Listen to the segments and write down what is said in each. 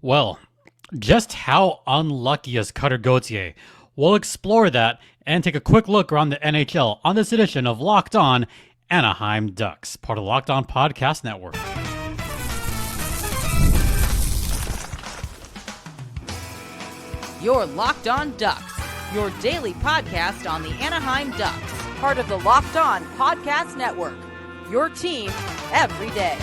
Well, just how unlucky is Cutter Gauthier? We'll explore that and take a quick look around the NHL on this edition of Locked On Anaheim Ducks, part of the Locked On Podcast Network. You're Locked On Ducks, your daily podcast on the Anaheim Ducks, part of the Locked On Podcast Network, your team every day.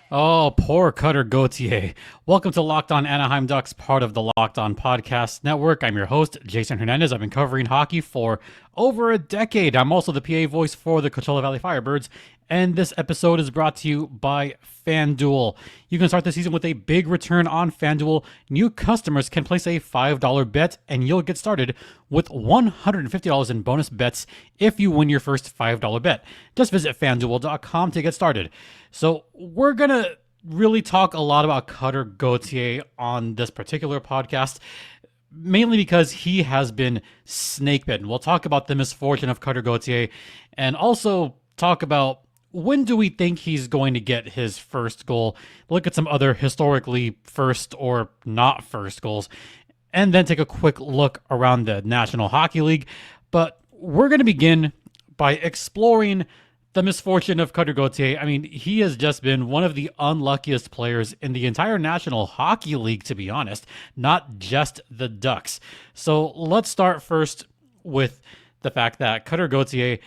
Oh, poor Cutter Gauthier. Welcome to Locked On Anaheim Ducks, part of the Locked On Podcast Network. I'm your host, Jason Hernandez. I've been covering hockey for over a decade. I'm also the PA voice for the Coachella Valley Firebirds, and this episode is brought to you by FanDuel. You can start the season with a big return on FanDuel. New customers can place a $5 bet, and you'll get started with $150 in bonus bets if you win your first $5 bet. Just visit FanDuel.com to get started. So we're going to really talk a lot about Cutter Gauthier on this particular podcast, mainly because he has been snake-bitten. We'll talk about the misfortune of Cutter Gauthier and also talk about when do we think he's going to get his first goal, look at some other historically first or not first goals, and then take a quick look around the National Hockey League. But we're going to begin by exploring the misfortune of Cutter Gauthier. I mean, he has just been one of the unluckiest players in the entire National Hockey League, to be honest, not just the Ducks. So let's start first with the fact that Cutter Gauthier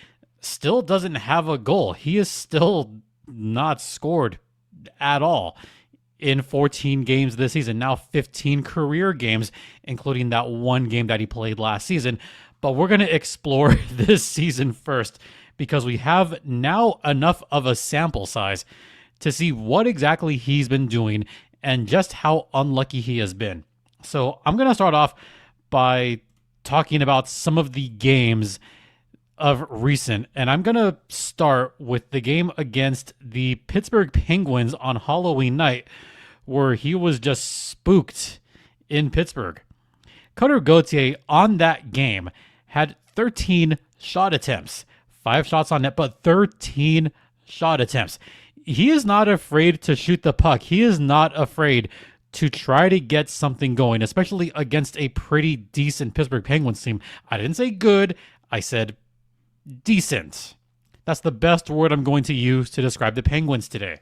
still doesn't have a goal. He is still not scored at all in 14 games this season, now 15 career games, including that one game that he played last season. But we're going to explore this season first, because we have now enough of a sample size to see what exactly he's been doing and just how unlucky he has been. So I'm going to start off by talking about some of the games of recent, and I'm going to start with the game against the Pittsburgh Penguins on Halloween night, where he was just spooked in Pittsburgh. Cutter Gauthier on that game had 13 shot attempts. 5 shots on net, but 13 shot attempts. He is not afraid to shoot the puck. He is not afraid to try to get something going, especially against a pretty decent Pittsburgh Penguins team. I didn't say good. I said decent. That's the best word I'm going to use to describe the Penguins today.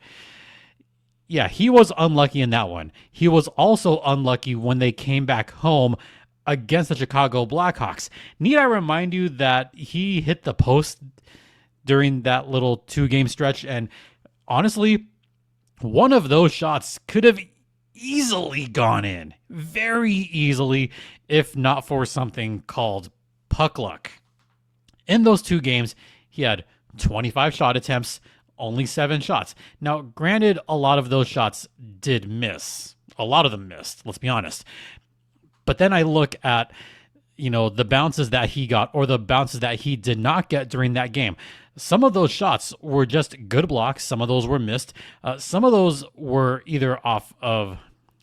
Yeah, he was unlucky in that one. He was also unlucky when they came back home against the Chicago Blackhawks. Need I remind you that he hit the post during that little 2-game stretch? And honestly, one of those shots could have easily gone in. Very easily, if not for something called puck luck. In those 2 games, he had 25 shot attempts, only 7 shots. Now, granted, a lot of those shots did miss. A lot of them missed, let's be honest. But then I look at, the bounces that he got or the bounces that he did not get during that game. Some of those shots were just good blocks. Some of those were missed. Some of those were either off of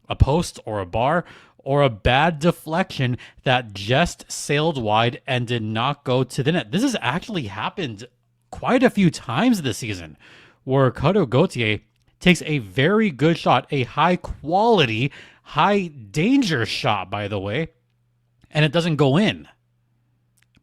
a post or a bar or a bad deflection that just sailed wide and did not go to the net. This has actually happened quite a few times this season, where Cutter Gauthier takes a very good shot, a high quality, high danger shot, by the way, and it doesn't go in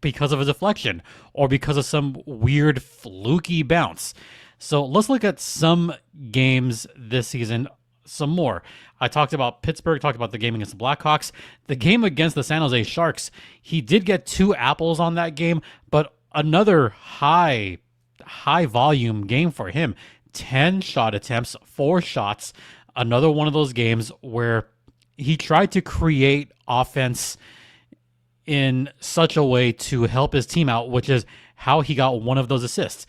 because of a deflection or because of some weird fluky bounce. So let's look at some games this season, some more. I talked about Pittsburgh, talked about the game against the Blackhawks. The game against the San Jose Sharks, he did get 2 apples on that game, but another high volume game for him. 10 shot attempts, 4 shots. Another one of those games where he tried to create offense in such a way to help his team out, which is how he got one of those assists.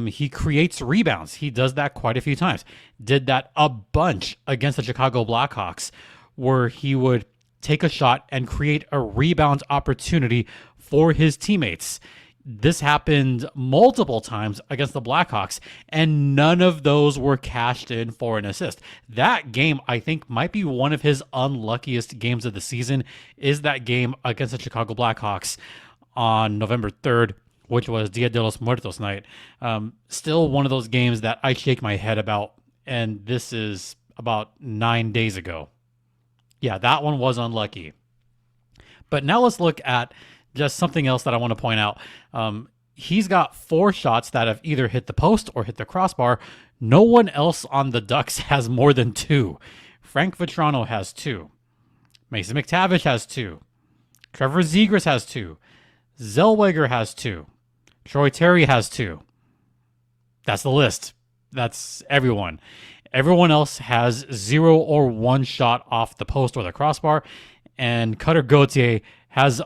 He creates rebounds. He does that quite a few times. Did that a bunch against the Chicago Blackhawks, where he would take a shot and create a rebound opportunity for his teammates. This happened multiple times against the Blackhawks, and none of those were cashed in for an assist. That game, I think, might be one of his unluckiest games of the season, is that game against the Chicago Blackhawks on November 3rd, which was Dia de los Muertos night. Still one of those games that I shake my head about, and this is about 9 days ago. Yeah, that one was unlucky. But now let's look at just something else that I want to point out. He's got 4 shots that have either hit the post or hit the crossbar. No one else on the Ducks has more than 2. Frank Vatrano has 2. Mason McTavish has 2. Trevor Zegras has 2. Zellweger has 2. Troy Terry has 2. That's the list. That's everyone. Everyone else has 0 or 1 shot off the post or the crossbar, and Cutter Gauthier has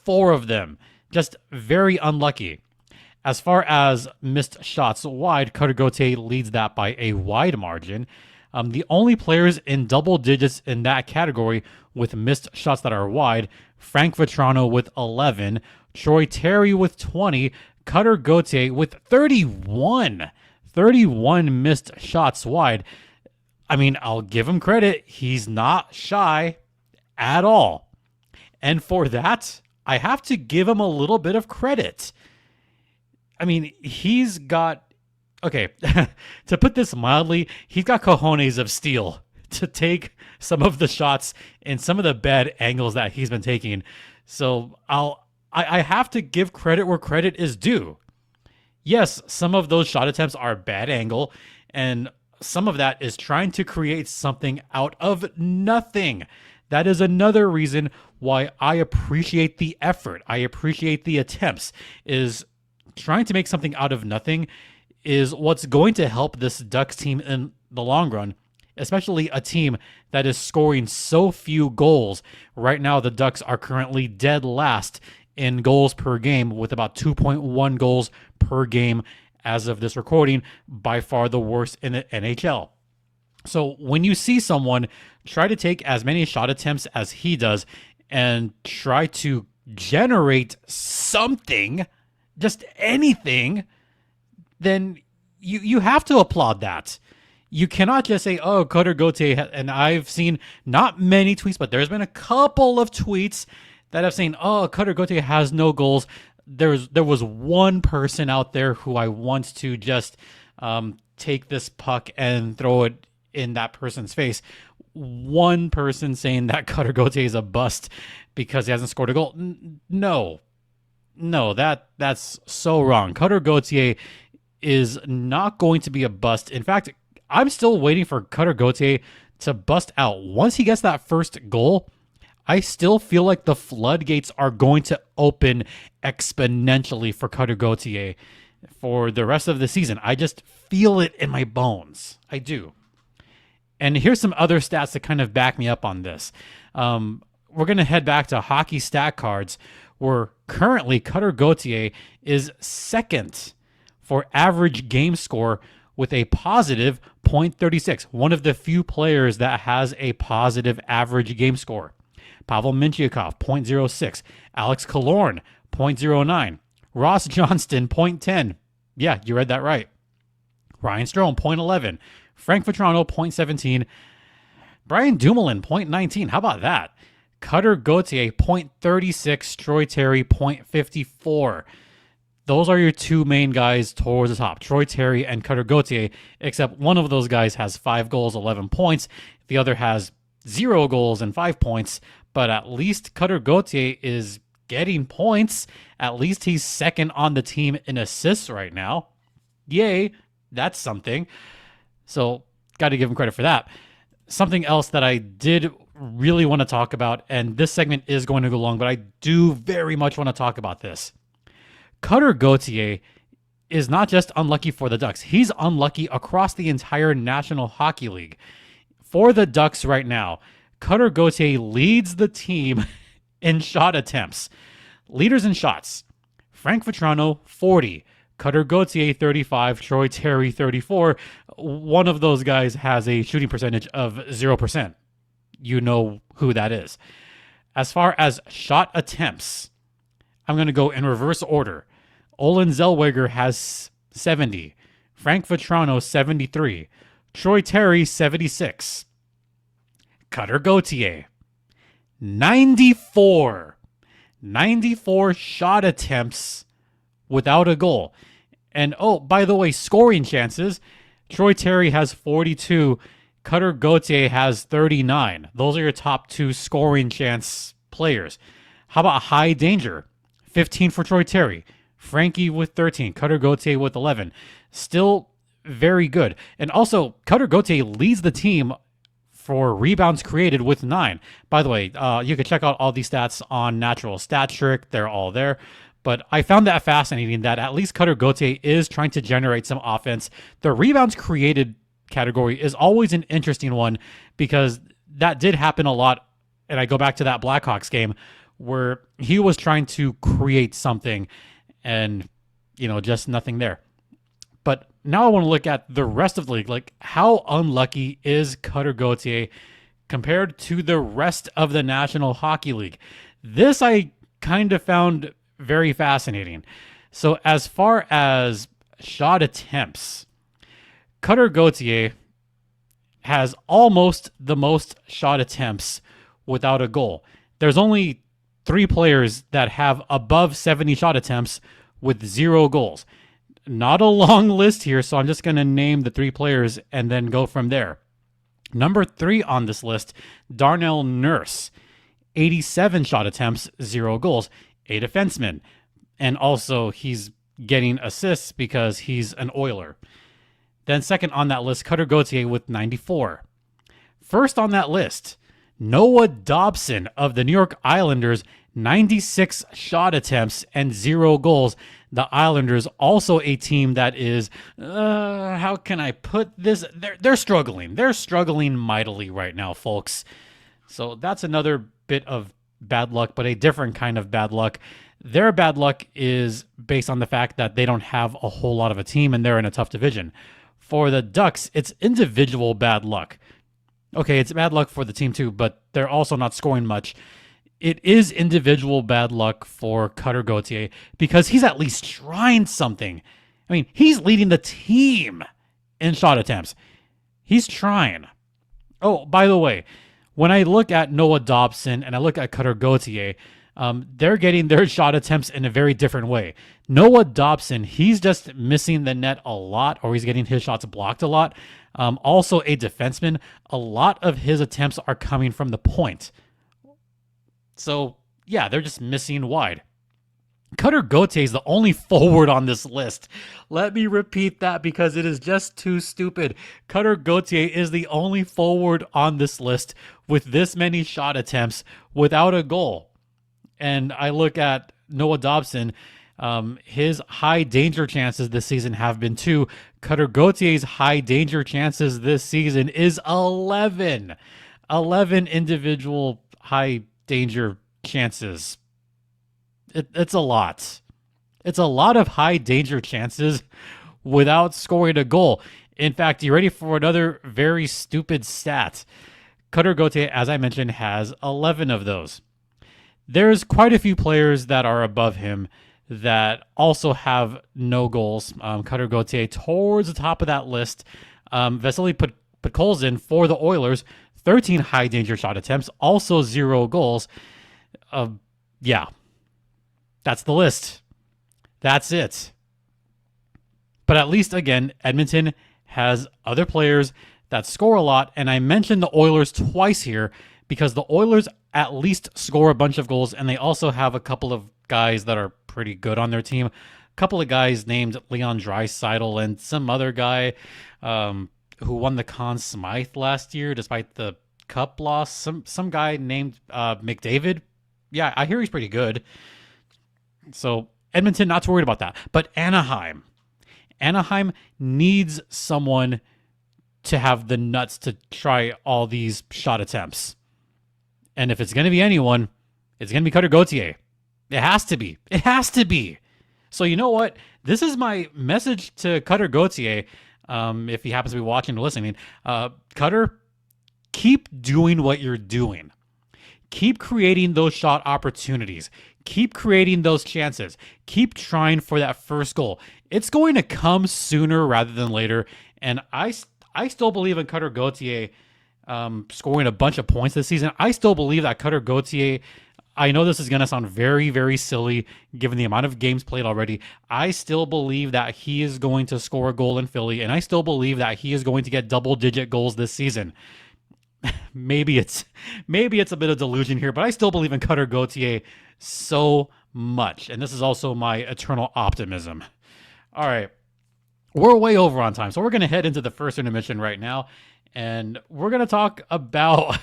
4 of them. Just very unlucky. As far as missed shots wide, Cutter Gauthier leads that by a wide margin. The only players in double digits in that category with missed shots that are wide, Frank Vatrano with 11, Troy Terry with 20, Cutter Gauthier with 31. 31 missed shots wide. I mean, I'll give him credit. He's not shy at all. And for that, I have to give him a little bit of credit. I mean, he's got, okay, to put this mildly, he's got cojones of steel to take some of the shots and some of the bad angles that he's been taking. So I have to give credit where credit is due. Yes, some of those shot attempts are bad angle, and some of that is trying to create something out of nothing. That is another reason why I appreciate the effort. I appreciate the attempts. Is trying to make something out of nothing is what's going to help this Ducks team in the long run, especially a team that is scoring so few goals. Right now, the Ducks are currently dead last in goals per game with about 2.1 goals per game as of this recording, by far the worst in the NHL. So when you see someone try to take as many shot attempts as he does and try to generate something, just anything, then you have to applaud that. You cannot just say, oh, Cutter Gauthier, and I've seen not many tweets, but there's been a couple of tweets that have saying, oh, Cutter Gauthier has no goals. There was one person out there who I want to just take this puck and throw it in that person's face. One person saying that Cutter Gauthier is a bust because he hasn't scored a goal. No, that's so wrong. Cutter Gauthier is not going to be a bust. In fact, I'm still waiting for Cutter Gauthier to bust out. Once he gets that first goal, I still feel like the floodgates are going to open exponentially for Cutter Gauthier for the rest of the season. I just feel it in my bones. I do. And here's some other stats to kind of back me up on this. We're going to head back to hockey stat cards, where currently Cutter Gauthier is second for average game score with a positive .36. One of the few players that has a positive average game score. Pavel Mintyukov, .06. Alex Killorn, .09. Ross Johnston, .10. Yeah, you read that right. Ryan Strome, .11. Frank Vatrano, .17. Brian Dumoulin, .19. How about that? Cutter Gauthier, .36. Troy Terry, .54. Those are your two main guys towards the top, Troy Terry and Cutter Gauthier, except one of those guys has 5 goals, 11 points. The other has 0 goals and 5 points, but at least Cutter Gauthier is getting points. At least he's second on the team in assists right now. Yay, that's something. So, got to give him credit for that. Something else that I did really want to talk about, and this segment is going to go long, but I do very much want to talk about this. Cutter Gauthier is not just unlucky for the Ducks. He's unlucky across the entire National Hockey League. For the Ducks right now, Cutter Gauthier leads the team in shot attempts. Leaders in shots: Frank Vatrano, 40. Cutter Gauthier, 35. Troy Terry, 34. One of those guys has a shooting percentage of 0%. You know who that is. As far as shot attempts, I'm going to go in reverse order. Olen Zellweger has 70. Frank Vatrano, 73. Troy Terry, 76. Cutter Gauthier, 94. 94 shot attempts without a goal. And, oh, by the way, scoring chances. Troy Terry has 42. Cutter Gauthier has 39. Those are your top 2 scoring chance players. How about high danger? 15 for Troy Terry. Frankie with 13. Cutter Gauthier with 11. Still very good. And also, Cutter Gauthier leads the team for rebounds created with 9. By the way, you can check out all these stats on Natural Stat Trick. They're all there. But I found that fascinating that at least Cutter Gauthier is trying to generate some offense. The rebounds created category is always an interesting one because that did happen a lot. And I go back to that Blackhawks game where he was trying to create something and, just nothing there. But now I want to look at the rest of the league. Like, how unlucky is Cutter Gauthier compared to the rest of the National Hockey League? This I kind of found very fascinating. So as far as shot attempts, Cutter Gauthier has almost the most shot attempts without a goal. There's only 3 players that have above 70 shot attempts with 0 goals. Not a long list here, so I'm just going to name the 3 players and then go from there. Number 3 on this list, Darnell Nurse. 87 shot attempts, 0 goals. A defenseman. And also, he's getting assists because he's an Oiler. Then second on that list, Cutter Gauthier with 94. First on that list, Noah Dobson of the New York Islanders, 96 shot attempts and 0 goals. The Islanders, also a team that is, how can I put this? They're struggling. They're struggling mightily right now, folks. So that's another bit of bad luck, but a different kind of bad luck. Their bad luck is based on the fact that they don't have a whole lot of a team and they're in a tough division. For the Ducks, it's individual bad luck. Okay, it's bad luck for the team too, but they're also not scoring much. It is individual bad luck for Cutter Gauthier because he's at least trying something. I mean, he's leading the team in shot attempts. He's trying. Oh, by the way, when I look at Noah Dobson and I look at Cutter Gauthier, they're getting their shot attempts in a very different way. Noah Dobson, he's just missing the net a lot, or he's getting his shots blocked a lot. Also a defenseman, a lot of his attempts are coming from the point. So, yeah, they're just missing wide. Cutter Gauthier is the only forward on this list. Let me repeat that because it is just too stupid. Cutter Gauthier is the only forward on this list with this many shot attempts without a goal. And I look at Noah Dobson, his high danger chances this season have been 2. Cutter Gauthier's high danger chances this season is 11. 11 individual high danger chances. It's a lot. It's a lot of high danger chances without scoring a goal. In fact, you ready for another very stupid stat? Cutter Gauthier, as I mentioned, has 11 of those. There's quite a few players that are above him that also have no goals. Cutter Gauthier towards the top of that list. Vasily Podkolzin for the Oilers, 13 high danger shot attempts, also 0 goals. Yeah, that's the list. That's it. But at least, again, Edmonton has other players that score a lot. And I mentioned the Oilers twice here because the Oilers at least score a bunch of goals. And they also have a couple of guys that are pretty good on their team. A couple of guys named Leon Draisaitl and some other guy who won the Conn Smythe last year despite the cup loss. Some guy named McDavid. Yeah, I hear he's pretty good. So Edmonton, not too worried about that. But Anaheim needs someone to have the nuts to try all these shot attempts. And if it's going to be anyone, it's going to be Cutter Gauthier. It has to be. It has to be. So you know what? This is my message to Cutter Gauthier, if he happens to be watching or listening. Cutter, keep doing what you're doing. Keep creating those shot opportunities. Keep creating those chances. Keep trying for that first goal. It's going to come sooner rather than later. And I still believe in Cutter Gauthier scoring a bunch of points this season. I still believe that Cutter Gauthier I know this is going to sound very, very silly given the amount of games played already. I still believe that he is going to score a goal in Philly, and I still believe that he is going to get double-digit goals this season. Maybe it's a bit of delusion here, but I still believe in Cutter Gauthier so much, and this is also my eternal optimism. All right, we're way over on time, so we're going to head into the first intermission right now, and we're going to talk about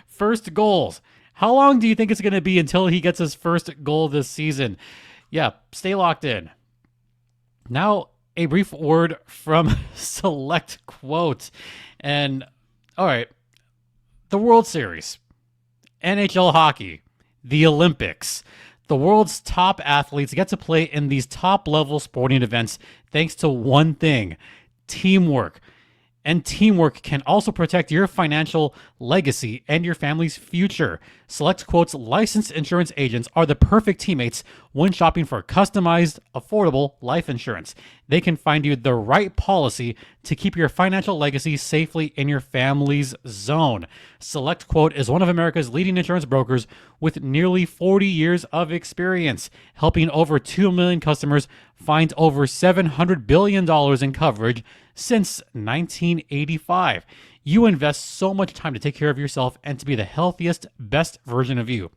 first goals. How long do you think it's going to be until he gets his first goal this season? Yeah, stay locked in. Now, a brief word from Select Quote. And, all right, the World Series, NHL hockey, the Olympics. The world's top athletes get to play in these top-level sporting events thanks to one thing: teamwork. And teamwork can also protect your financial legacy and your family's future. Select Quote's licensed insurance agents are the perfect teammates when shopping for customized, affordable life insurance. They can find you the right policy to keep your financial legacy safely in your family's zone. Select Quote is one of America's leading insurance brokers with nearly 40 years of experience, helping over 2 million customers find over $700 billion in coverage since 1985. You invest so much time to take care of yourself and to be the healthiest, best version of you.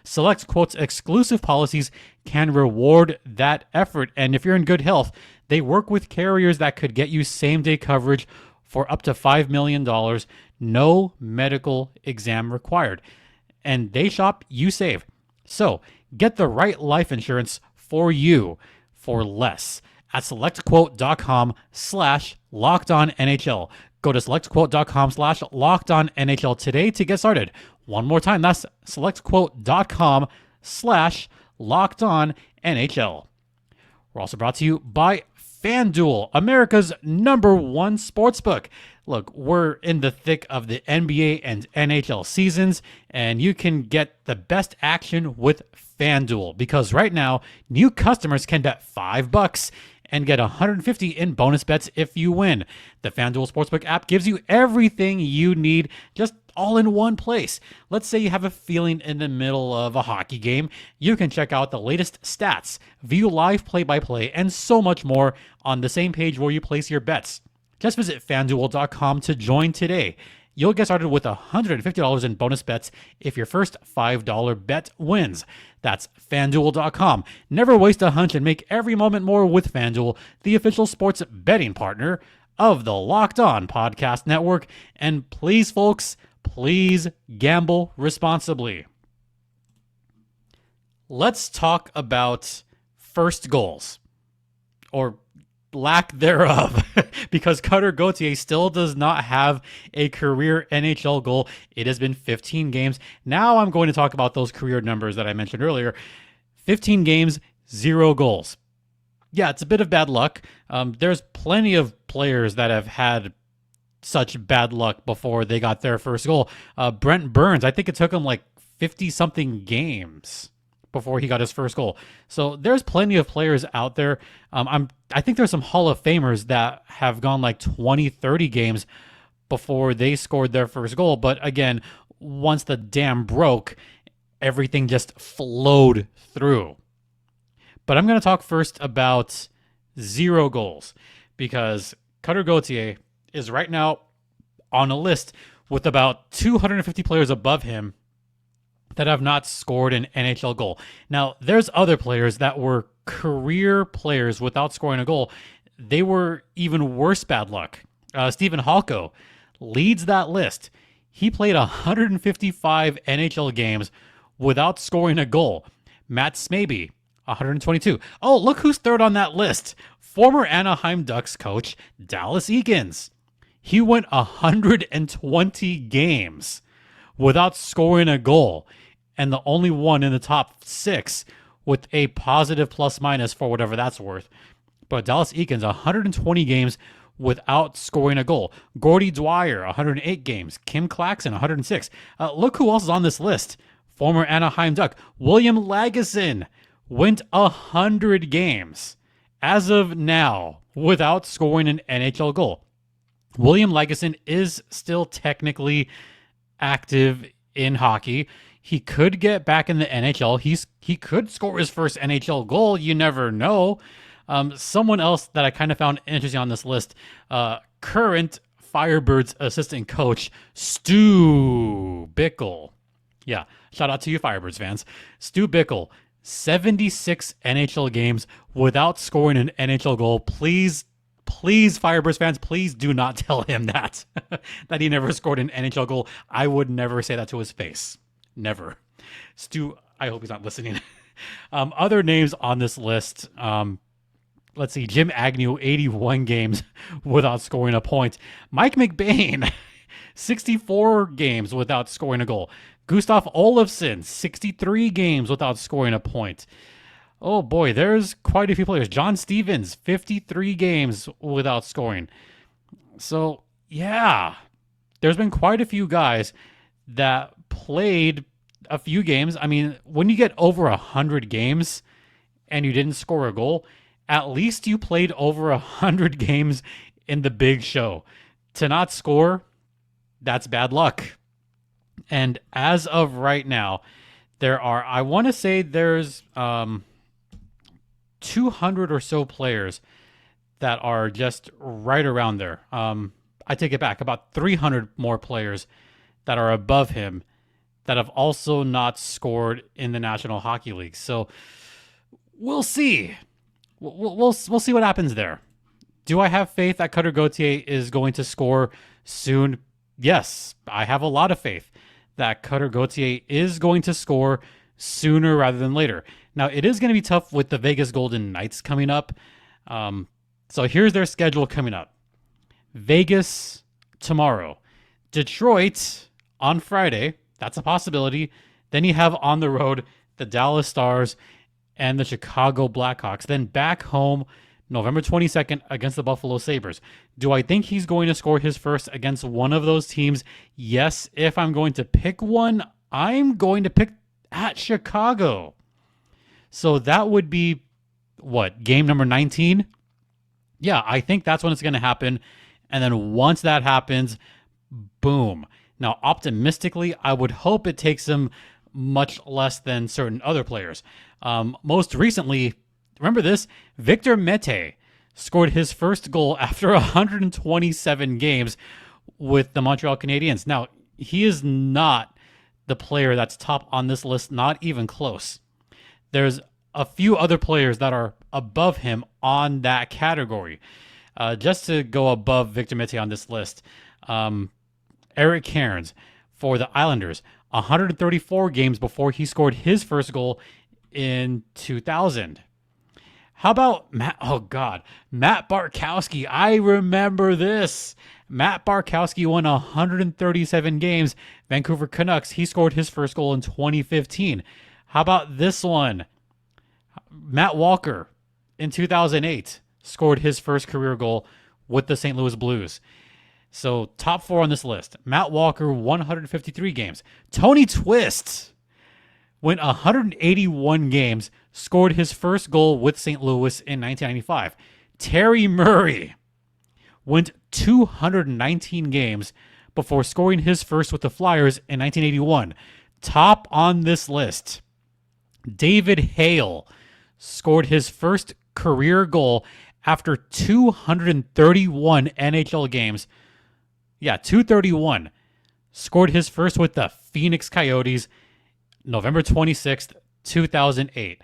Select Quote's exclusive policies can reward that effort, and if you're in good health, they work with carriers that could get you same-day coverage for up to $5 million, no medical exam required. And they shop, you save. So get the right life insurance for you for less at selectquote.com/LockedOnNHL. Go to selectquote.com/LockedOnNHL today to get started. One more time, that's selectquote.com/LockedOnNHL. We're also brought to you by FanDuel, America's #1 sportsbook. Look, we're in the thick of the NBA and NHL seasons, and you can get the best action with FanDuel because right now, new customers can bet $5 and get $150 in bonus bets if you win. The FanDuel Sportsbook app gives you everything you need just all in one place. Let's say you have a feeling in the middle of a hockey game. You can check out the latest stats, view live play-by-play, and so much more on the same page where you place your bets. Just visit FanDuel.com to join today. You'll get started with $150 in bonus bets if your first $5 bet wins. That's FanDuel.com. Never waste a hunch and make every moment more with FanDuel, the official sports betting partner of the Locked On Podcast Network. And please, folks, please gamble responsibly. Let's talk about first goals, or lack thereof, because Cutter Gauthier still does not have a career NHL goal. It has been 15 games. Now I'm going to talk about those career numbers that I mentioned earlier. 15 games, 0 goals. Yeah, it's a bit of bad luck. There's plenty of players that have had such bad luck before they got their first goal. Brent Burns, I think it took him like 50-something games before he got his first goal. So there's plenty of players out there. I think there's some Hall of Famers that have gone like 20, 30 games before they scored their first goal. But again, once the dam broke, everything just flowed through. But I'm going to talk first about 0 goals because Cutter Gauthier is right now on a list with about 250 players above him that have not scored an NHL goal. Now, there's other players that were career players without scoring a goal. They were even worse bad luck. Stephen Halko leads that list. He played 155 NHL games without scoring a goal. Matt Smaby, 122. Oh, look who's third on that list. Former Anaheim Ducks coach Dallas Eakins. He went 120 games without scoring a goal, and the only one in the top 6 with a positive plus-minus for whatever that's worth. But Dallas Eakins, 120 games without scoring a goal. Gordy Dwyer, 108 games. Kim Claxton, 106. Look who else is on this list. Former Anaheim Duck William Lagesson went 100 games as of now without scoring an NHL goal. William Lagesson is still technically active in hockey. He could get back in the NHL. He could score his first NHL goal. You never know. Someone else that I kind of found interesting on this list, current Firebirds assistant coach, Stu Bickle. Yeah, shout out to you Firebirds fans. Stu Bickle, 76 NHL games without scoring an NHL goal. Please, Firebirds fans, please do not tell him that, that he never scored an NHL goal. I would never say that to his face. Never. Stu, I hope he's not listening. Other names on this list, let's see, Jim Agnew, 81 games without scoring a point. Mike McBain, 64 games without scoring a goal. Gustav Olofsson, 63 games without scoring a point. Oh boy, there's quite a few players. John Stevens, 53 games without scoring. So, yeah, there's been quite a few guys that played a few games. I mean, when you get over 100 games and you didn't score a goal, at least you played over 100 games in the big show. To not score, that's bad luck. And as of right now, there are, I want to say there's 200 or so players that are just right around there. I take it back, about 300 more players that are above him that have also not scored in the National Hockey League. So we'll see. We'll see what happens there. Do I have faith that Cutter Gauthier is going to score soon? Yes, I have a lot of faith that Cutter Gauthier is going to score sooner rather than later. Now, it is going to be tough with the Vegas Golden Knights coming up. So here's their schedule coming up. Vegas tomorrow. Detroit on Friday. That's a possibility. Then you have on the road the Dallas Stars and the Chicago Blackhawks. Then back home November 22nd against the Buffalo Sabres. Do I think he's going to score his first against one of those teams? Yes. If I'm going to pick one, I'm going to pick at Chicago. So that would be, what, game number 19? Yeah, I think that's when it's going to happen. And then once that happens, boom. Now, optimistically, I would hope it takes him much less than certain other players. Most recently, remember this? Victor Mete scored his first goal after 127 games with the Montreal Canadiens. Now, he is not the player that's top on this list, not even close. There's a few other players that are above him on that category. Just to go above Victor Mete on this list, Eric Cairns for the Islanders, 134 games before he scored his first goal in 2000. How about Matt Bartkowski? I remember this. Matt Bartkowski won 137 games. Vancouver Canucks, he scored his first goal in 2015. How about this one? Matt Walker in 2008 scored his first career goal with the St. Louis Blues. So top four on this list. Matt Walker, 153 games. Tony Twist went 181 games, scored his first goal with St. Louis in 1995. Terry Murray went 219 games before scoring his first with the Flyers in 1981. Top on this list. David Hale scored his first career goal after 231 NHL games. Yeah, 231. Scored his first with the Phoenix Coyotes November 26th, 2008.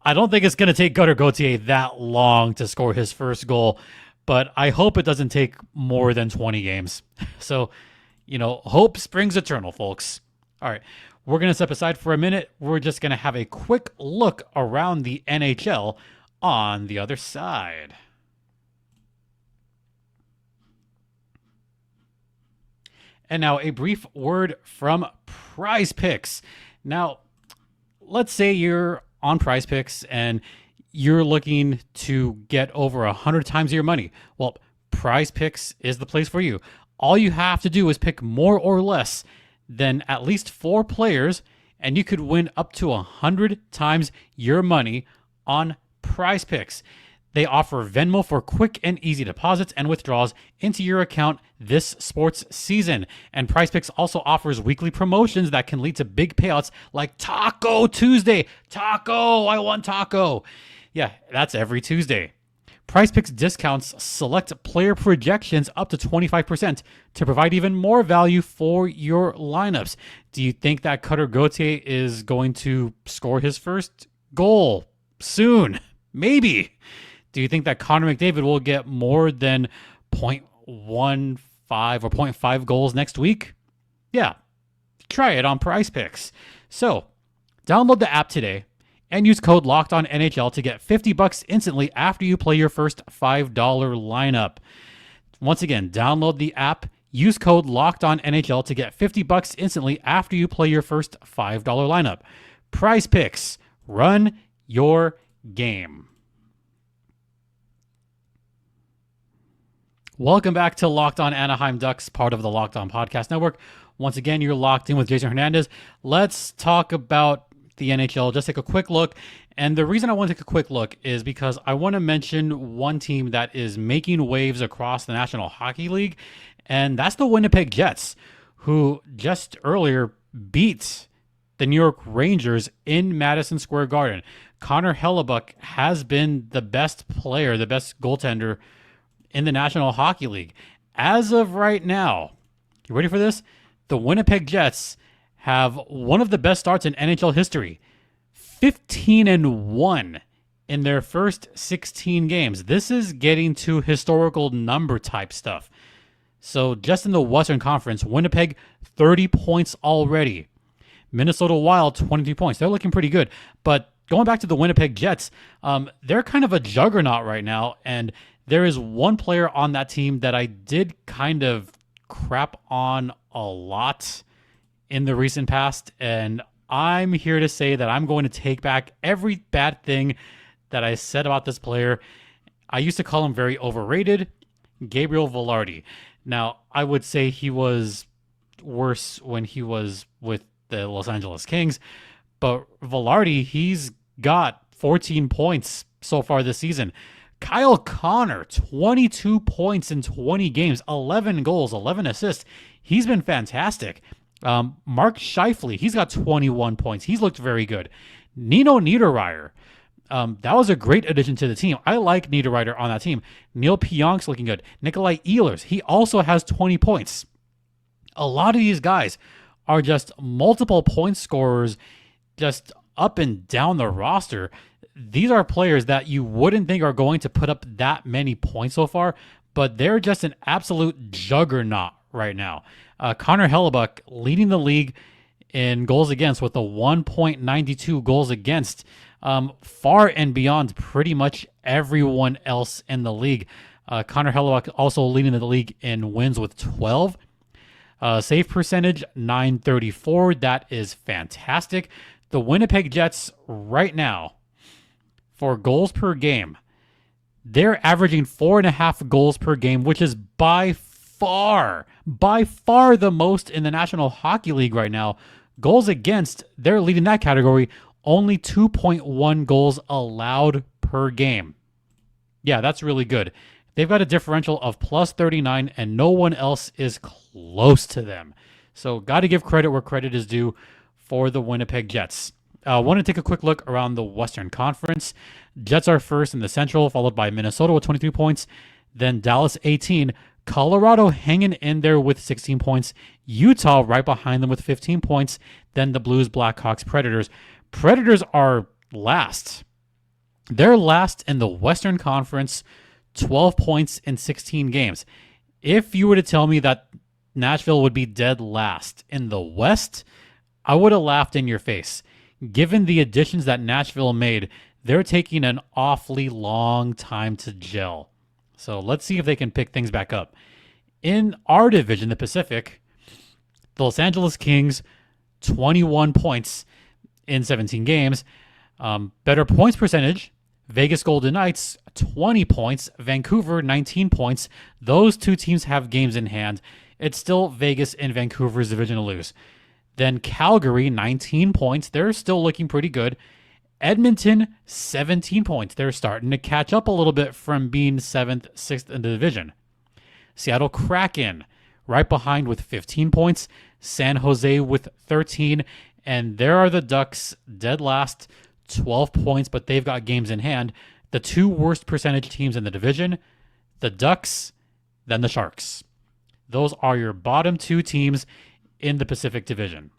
I don't think it's going to take Cutter Gauthier that long to score his first goal, but I hope it doesn't take more than 20 games. So, hope springs eternal, folks. All right, we're going to step aside for a minute. We're just going to have a quick look around the NHL on the other side. And now a brief word from Prize Picks. Now, let's say you're on Prize Picks and you're looking to get over 100 times your money. Well, Prize Picks is the place for you. All you have to do is pick more or less than at least 4 players, and you could win up to 100 times your money on Prize Picks. They offer Venmo for quick and easy deposits and withdrawals into your account this sports season. And PrizePicks also offers weekly promotions that can lead to big payouts like Taco Tuesday. Taco, I want taco. Yeah, that's every Tuesday. PrizePicks discounts select player projections up to 25% to provide even more value for your lineups. Do you think that Cutter Gauthier is going to score his first goal soon? Maybe. Do you think that Connor McDavid will get more than 0.15 or 0.5 goals next week? Yeah, try it on PrizePicks. So, download the app today and use code LOCKEDONNHL to get $50 instantly after you play your first $5 lineup. Once again, download the app, use code LOCKEDONNHL to get $50 instantly after you play your first $5 lineup. PrizePicks, run your game. Welcome back to Locked On Anaheim Ducks, part of the Locked On Podcast Network. Once again, you're locked in with Jason Hernandez. Let's talk about the NHL. Just take a quick look. And the reason I want to take a quick look is because I want to mention one team that is making waves across the National Hockey League, and that's the Winnipeg Jets, who just earlier beat the New York Rangers in Madison Square Garden. Connor Hellebuyck has been the best player, the best goaltender in the National Hockey League. As of right now, you ready for this? The Winnipeg Jets have one of the best starts in NHL history. 15-1 in their first 16 games. This is getting to historical number type stuff. So just in the Western Conference, Winnipeg 30 points already. Minnesota Wild 22 points. They're looking pretty good. But going back to the Winnipeg Jets, they're kind of a juggernaut right now, and there is one player on that team that I did kind of crap on a lot in the recent past, and I'm here to say that I'm going to take back every bad thing that I said about this player. I used to call him very overrated, Gabriel Vilardi. Now, I would say he was worse when he was with the Los Angeles Kings, but Vilardi, he's got 14 points so far this season. Kyle Connor, 22 points in 20 games, 11 goals, 11 assists. He's been fantastic. Mark Scheifele, he's got 21 points. He's looked very good. Nino Niederreiter, that was a great addition to the team. I like Niederreiter on that team. Neil Pionk's looking good. Nikolai Ehlers, he also has 20 points. A lot of these guys are just multiple point scorers just up and down the roster. These are players that you wouldn't think are going to put up that many points so far, but they're just an absolute juggernaut right now. Connor Hellebuyck leading the league in goals against with a 1.92 goals against, far and beyond pretty much everyone else in the league. Connor Hellebuyck also leading the league in wins with 12. Save percentage, .934. That is fantastic. The Winnipeg Jets right now, for goals per game, they're averaging 4.5 goals per game, which is by far the most in the National Hockey League right now. Goals against, they're leading that category, only 2.1 goals allowed per game. Yeah, that's really good. They've got a differential of plus 39, and no one else is close to them. So got to give credit where credit is due for the Winnipeg Jets. I want to take a quick look around the Western Conference. Jets are first in the Central, followed by Minnesota with 23 points. Then Dallas 18. Colorado hanging in there with 16 points. Utah right behind them with 15 points. Then the Blues, Blackhawks, Predators. Predators are last. They're last in the Western Conference, 12 points in 16 games. If you were to tell me that Nashville would be dead last in the West, I would have laughed in your face. Given the additions that Nashville made, they're taking an awfully long time to gel. So let's see if they can pick things back up. In our division, the Pacific, the Los Angeles Kings, 21 points in 17 games. Better points percentage, Vegas Golden Knights, 20 points. Vancouver, 19 points. Those two teams have games in hand. It's still Vegas and Vancouver's division to lose. Then Calgary, 19 points. They're still looking pretty good. Edmonton, 17 points. They're starting to catch up a little bit from being 7th, 6th in the division. Seattle Kraken, right behind with 15 points. San Jose with 13. And there are the Ducks, dead last, 12 points, but they've got games in hand. The two worst percentage teams in the division, the Ducks, then the Sharks. Those are your bottom two teams in the Pacific Division.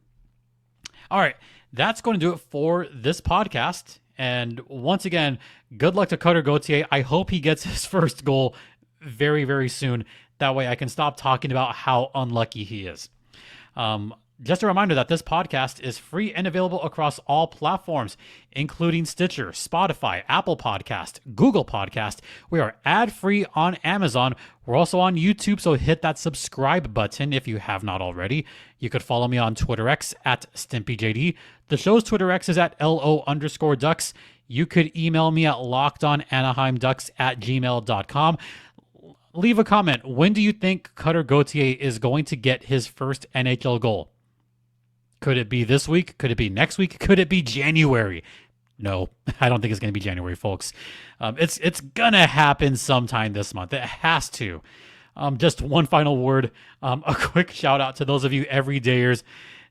All right, that's going to do it for this podcast. And once again, good luck to Cutter Gauthier. I hope he gets his first goal very, very soon. That way I can stop talking about how unlucky he is. Just a reminder that this podcast is free and available across all platforms, including Stitcher, Spotify, Apple Podcast, Google Podcast. We are ad-free on Amazon. We're also on YouTube, so hit that subscribe button if you have not already. You could follow me on Twitter X at StimpyJD. The show's Twitter X is at LO_Ducks. You could email me at lockedonanaheimducks@gmail.com. Leave a comment. When do you think Cutter Gauthier is going to get his first NHL goal? Could it be this week? Could it be next week? Could it be January? No, I don't think it's going to be January, folks. It's going to happen sometime this month. It has to. Just one final word. A quick shout out to those of you everydayers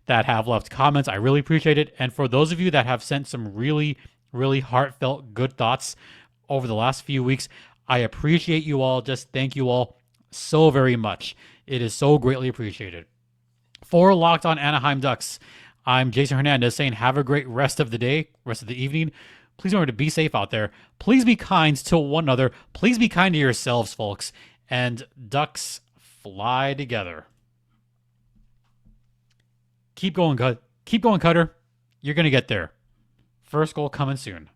that have left comments. I really appreciate it. And for those of you that have sent some really, really heartfelt good thoughts over the last few weeks, I appreciate you all. Just thank you all so very much. It is so greatly appreciated. For Locked On Anaheim Ducks, I'm Jason Hernandez saying have a great rest of the day, rest of the evening. Please remember to be safe out there. Please be kind to one another. Please be kind to yourselves, folks. And Ducks fly together. Keep going, Cutter. You're going to get there. First goal coming soon.